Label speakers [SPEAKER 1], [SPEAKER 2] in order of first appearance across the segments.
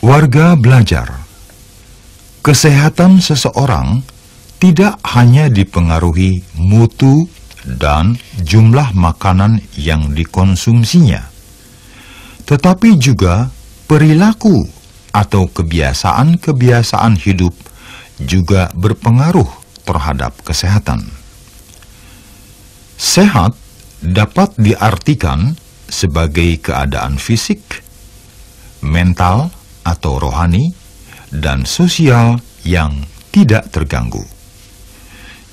[SPEAKER 1] Warga belajar, kesehatan seseorang tidak hanya dipengaruhi mutu dan jumlah makanan yang dikonsumsinya, tetapi juga perilaku atau kebiasaan-kebiasaan hidup juga berpengaruh terhadap kesehatan. Sehat dapat diartikan sebagai keadaan fisik, mental atau rohani, dan sosial yang tidak terganggu.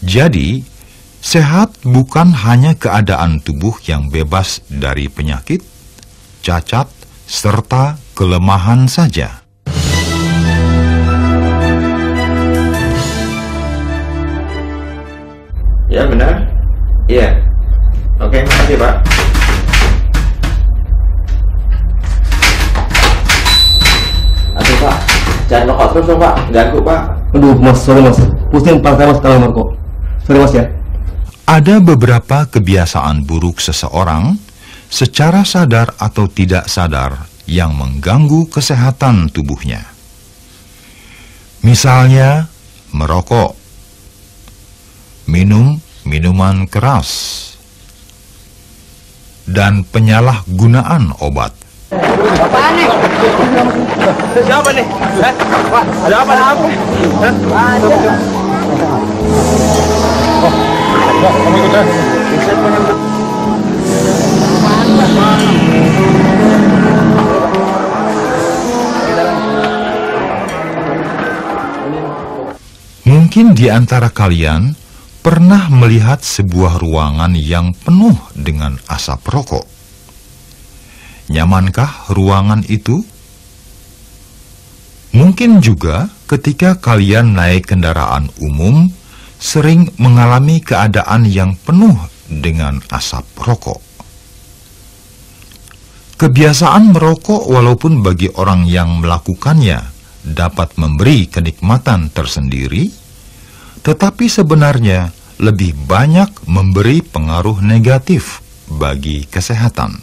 [SPEAKER 1] Jadi, sehat bukan hanya keadaan tubuh yang bebas dari penyakit, cacat, serta kelemahan saja.
[SPEAKER 2] Ya, benar. Iya. Oke, makasih, Pak. Aduh, Pak. Jangan rokok terus dong, Pak. Ganggu, Pak.
[SPEAKER 3] Aduh, Mas, sorry, Mas. Pusing kepala saya, Mas, kalau merokok. Sorry, Mas, ya.
[SPEAKER 1] Ada beberapa kebiasaan buruk seseorang secara sadar atau tidak sadar yang mengganggu kesehatan tubuhnya. Misalnya, merokok, minum minuman keras, dan penyalahgunaan obat.
[SPEAKER 3] Apaan nih? Siapa nih? Pak, ada apa dengan aku? Ada. Kamu ikut ya?
[SPEAKER 1] Mungkin di antara kalian pernah melihat sebuah ruangan yang penuh dengan asap rokok. Nyamankah ruangan itu? Mungkin juga ketika kalian naik kendaraan umum, sering mengalami keadaan yang penuh dengan asap rokok. Kebiasaan merokok walaupun bagi orang yang melakukannya dapat memberi kenikmatan tersendiri, tetapi sebenarnya lebih banyak memberi pengaruh negatif bagi kesehatan.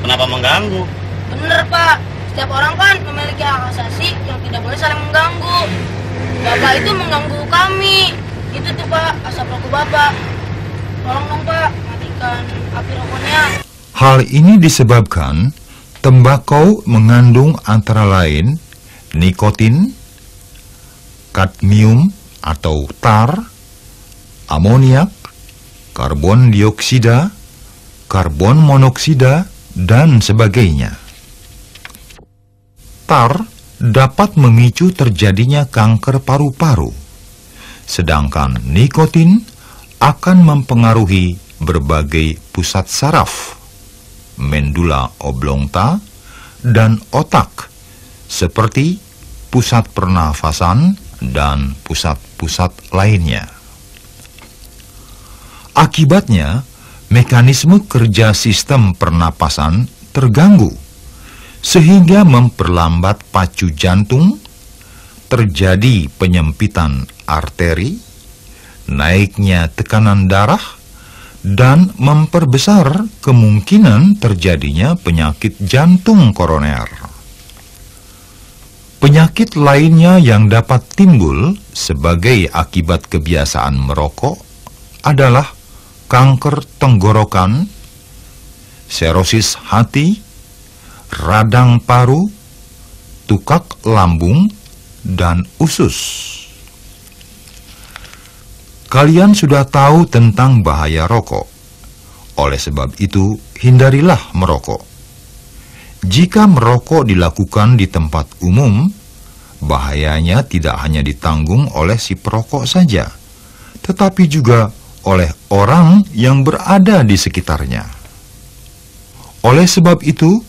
[SPEAKER 4] Kenapa mengganggu?
[SPEAKER 5] Bener, Pak. Setiap orang kan memiliki hak asasi yang tidak boleh saling mengganggu. Bapak itu mengganggu kami. Itu tuh, Pak, asap rokok Bapak. Tolong dong, Pak, matikan api rokoknya.
[SPEAKER 1] Hal ini disebabkan tembakau mengandung antara lain nikotin, kadmium atau tar, amoniak, karbon dioksida, karbon monoksida, dan sebagainya. Tar dapat memicu terjadinya kanker paru-paru, sedangkan nikotin akan mempengaruhi berbagai pusat saraf, medula oblongata, dan otak, seperti pusat pernafasan dan pusat-pusat lainnya. Akibatnya, mekanisme kerja sistem pernapasan terganggu, sehingga memperlambat pacu jantung, terjadi penyempitan arteri, naiknya tekanan darah, dan memperbesar kemungkinan terjadinya penyakit jantung koroner. Penyakit lainnya yang dapat timbul sebagai akibat kebiasaan merokok adalah kanker tenggorokan, serosis hati, radang paru, tukak lambung, dan usus. Kalian sudah tahu tentang bahaya rokok. Oleh sebab itu, hindarilah merokok. Jika merokok dilakukan di tempat umum, bahayanya tidak hanya ditanggung oleh si perokok saja, tetapi juga oleh orang yang berada di sekitarnya. Oleh sebab itu,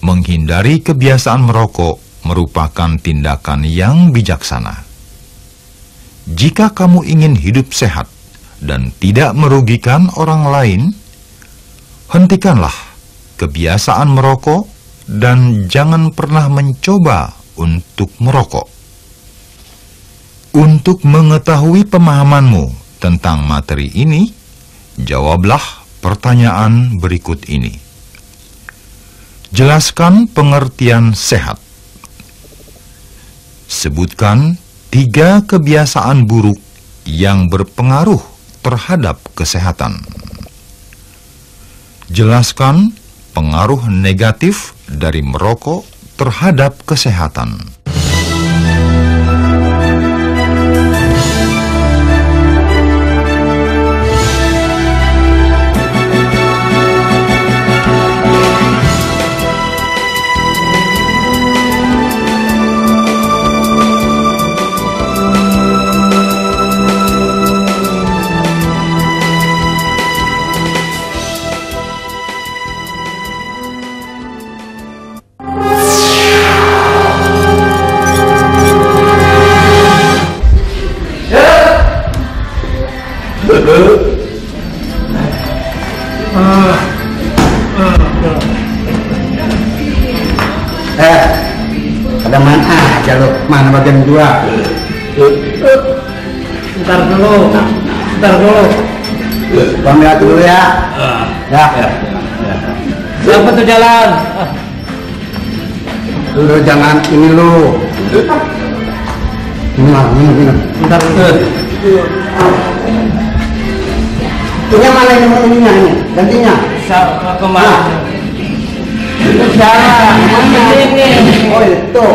[SPEAKER 1] menghindari kebiasaan merokok merupakan tindakan yang bijaksana. Jika kamu ingin hidup sehat dan tidak merugikan orang lain, hentikanlah kebiasaan merokok dan jangan pernah mencoba untuk merokok. Untuk mengetahui pemahamanmu tentang materi ini, jawablah pertanyaan berikut ini. Jelaskan pengertian sehat. Sebutkan 3 kebiasaan buruk yang berpengaruh terhadap kesehatan. Jelaskan pengaruh negatif dari merokok terhadap kesehatan.
[SPEAKER 4] Ada mana aja lo? Mana bagian gua?
[SPEAKER 3] Ntar dulu.
[SPEAKER 4] Bang lihat dulu ya. Ya.
[SPEAKER 3] Siapa tuh jalan?
[SPEAKER 4] Lu jangan ini lu. Ini.
[SPEAKER 3] Ntar dulu.
[SPEAKER 4] Ini mana ininya ini? Gantinya.
[SPEAKER 3] Siapa kemana?
[SPEAKER 4] Oh itu.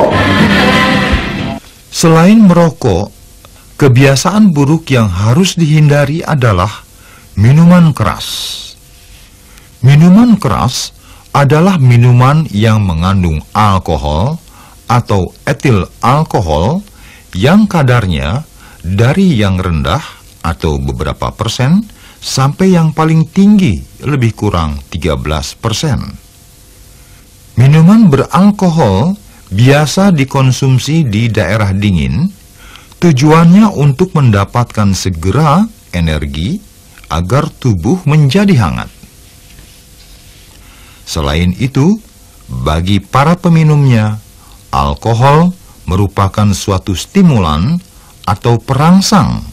[SPEAKER 1] Selain merokok, kebiasaan buruk yang harus dihindari adalah minuman keras. Minuman keras adalah minuman yang mengandung alkohol atau etil alkohol yang kadarnya dari yang rendah atau beberapa persen sampai yang paling tinggi lebih kurang 13%. Minuman beralkohol biasa dikonsumsi di daerah dingin, tujuannya untuk mendapatkan segera energi agar tubuh menjadi hangat. Selain itu, bagi para peminumnya, alkohol merupakan suatu stimulan atau perangsang,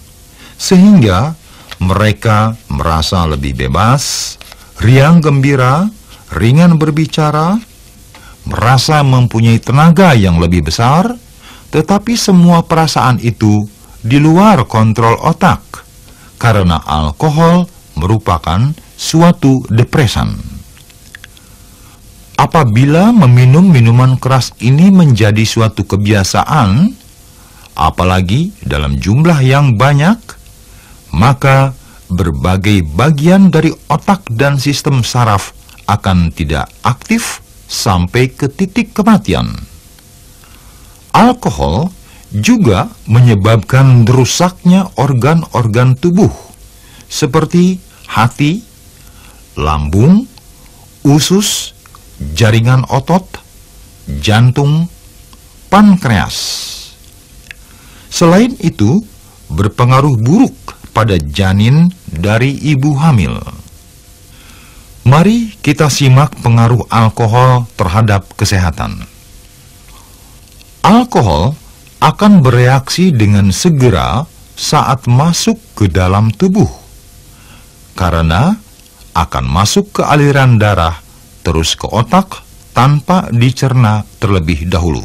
[SPEAKER 1] sehingga mereka merasa lebih bebas, riang gembira, ringan berbicara, merasa mempunyai tenaga yang lebih besar, tetapi semua perasaan itu di luar kontrol otak, karena alkohol merupakan suatu depresan. Apabila meminum minuman keras ini menjadi suatu kebiasaan, apalagi dalam jumlah yang banyak, maka berbagai bagian dari otak dan sistem saraf akan tidak aktif sampai ke titik kematian. Alkohol juga menyebabkan rusaknya organ-organ tubuh seperti hati, lambung, usus, jaringan otot, jantung, pankreas. Selain itu, berpengaruh buruk pada janin dari ibu hamil. Mari kita simak pengaruh alkohol terhadap kesehatan. Alkohol akan bereaksi dengan segera saat masuk ke dalam tubuh, karena akan masuk ke aliran darah terus ke otak tanpa dicerna terlebih dahulu.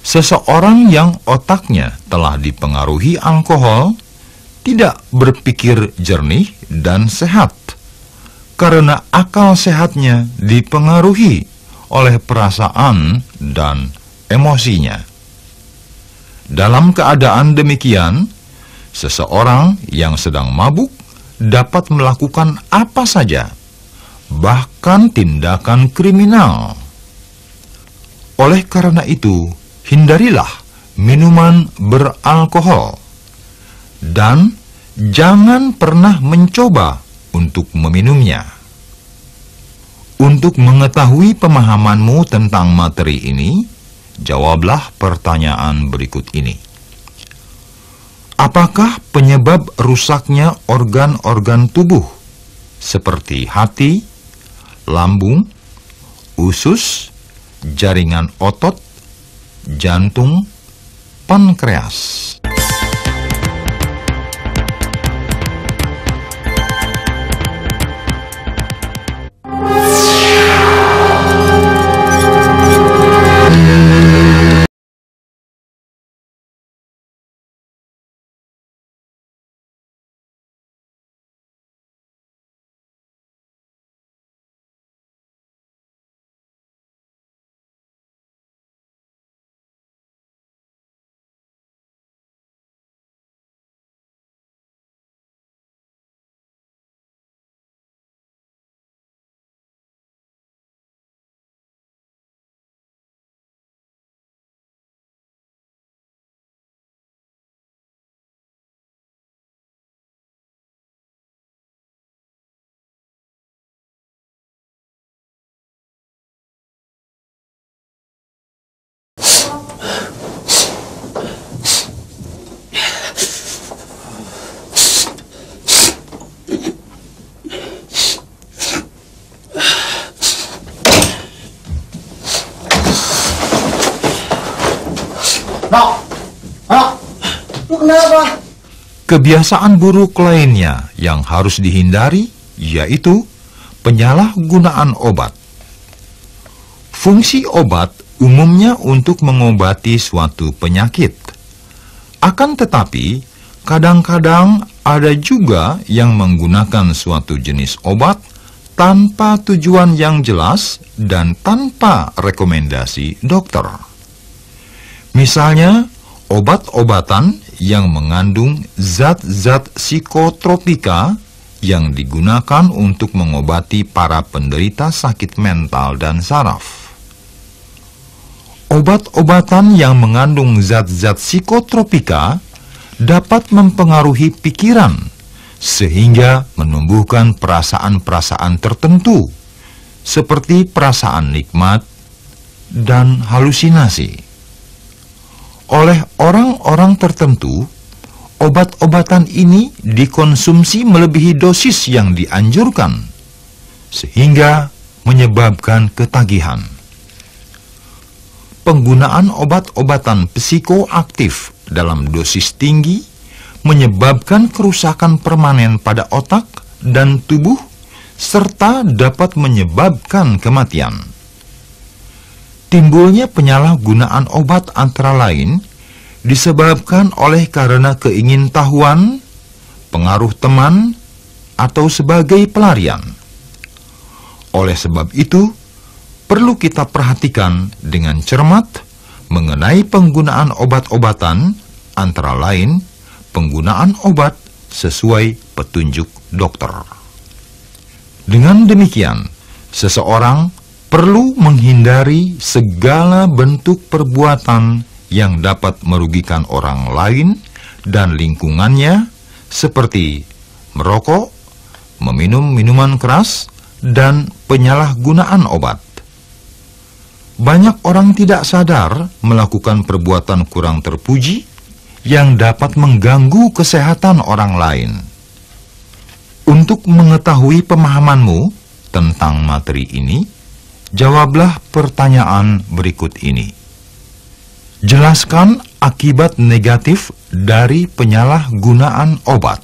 [SPEAKER 1] Seseorang yang otaknya telah dipengaruhi alkohol tidak berpikir jernih dan sehat, karena akal sehatnya dipengaruhi oleh perasaan dan emosinya. Dalam keadaan demikian, seseorang yang sedang mabuk dapat melakukan apa saja, bahkan tindakan kriminal. Oleh karena itu, hindarilah minuman beralkohol dan jangan pernah mencoba untuk meminumnya. Untuk mengetahui pemahamanmu tentang materi ini, jawablah pertanyaan berikut ini. Apakah penyebab rusaknya organ-organ tubuh seperti hati, lambung, usus, jaringan otot, jantung, pankreas?
[SPEAKER 4] Lu kenapa?
[SPEAKER 1] Kebiasaan buruk lainnya yang harus dihindari yaitu penyalahgunaan obat. Fungsi obat umumnya untuk mengobati suatu penyakit. Akan tetapi, kadang-kadang ada juga yang menggunakan suatu jenis obat tanpa tujuan yang jelas dan tanpa rekomendasi dokter. Misalnya, obat-obatan yang mengandung zat-zat psikotropika yang digunakan untuk mengobati para penderita sakit mental dan saraf. Obat-obatan yang mengandung zat-zat psikotropika dapat mempengaruhi pikiran sehingga menumbuhkan perasaan-perasaan tertentu seperti perasaan nikmat dan halusinasi. Oleh orang-orang tertentu, obat-obatan ini dikonsumsi melebihi dosis yang dianjurkan sehingga menyebabkan ketagihan. Penggunaan obat-obatan psikoaktif dalam dosis tinggi menyebabkan kerusakan permanen pada otak dan tubuh, serta dapat menyebabkan kematian. Timbulnya penyalahgunaan obat antara lain disebabkan oleh karena keingintahuan, pengaruh teman, atau sebagai pelarian. Oleh sebab itu, perlu kita perhatikan dengan cermat mengenai penggunaan obat-obatan, antara lain penggunaan obat sesuai petunjuk dokter. Dengan demikian, seseorang perlu menghindari segala bentuk perbuatan yang dapat merugikan orang lain dan lingkungannya, seperti merokok, meminum minuman keras, dan penyalahgunaan obat. Banyak orang tidak sadar melakukan perbuatan kurang terpuji yang dapat mengganggu kesehatan orang lain. Untuk mengetahui pemahamanmu tentang materi ini, jawablah pertanyaan berikut ini. Jelaskan akibat negatif dari penyalahgunaan obat.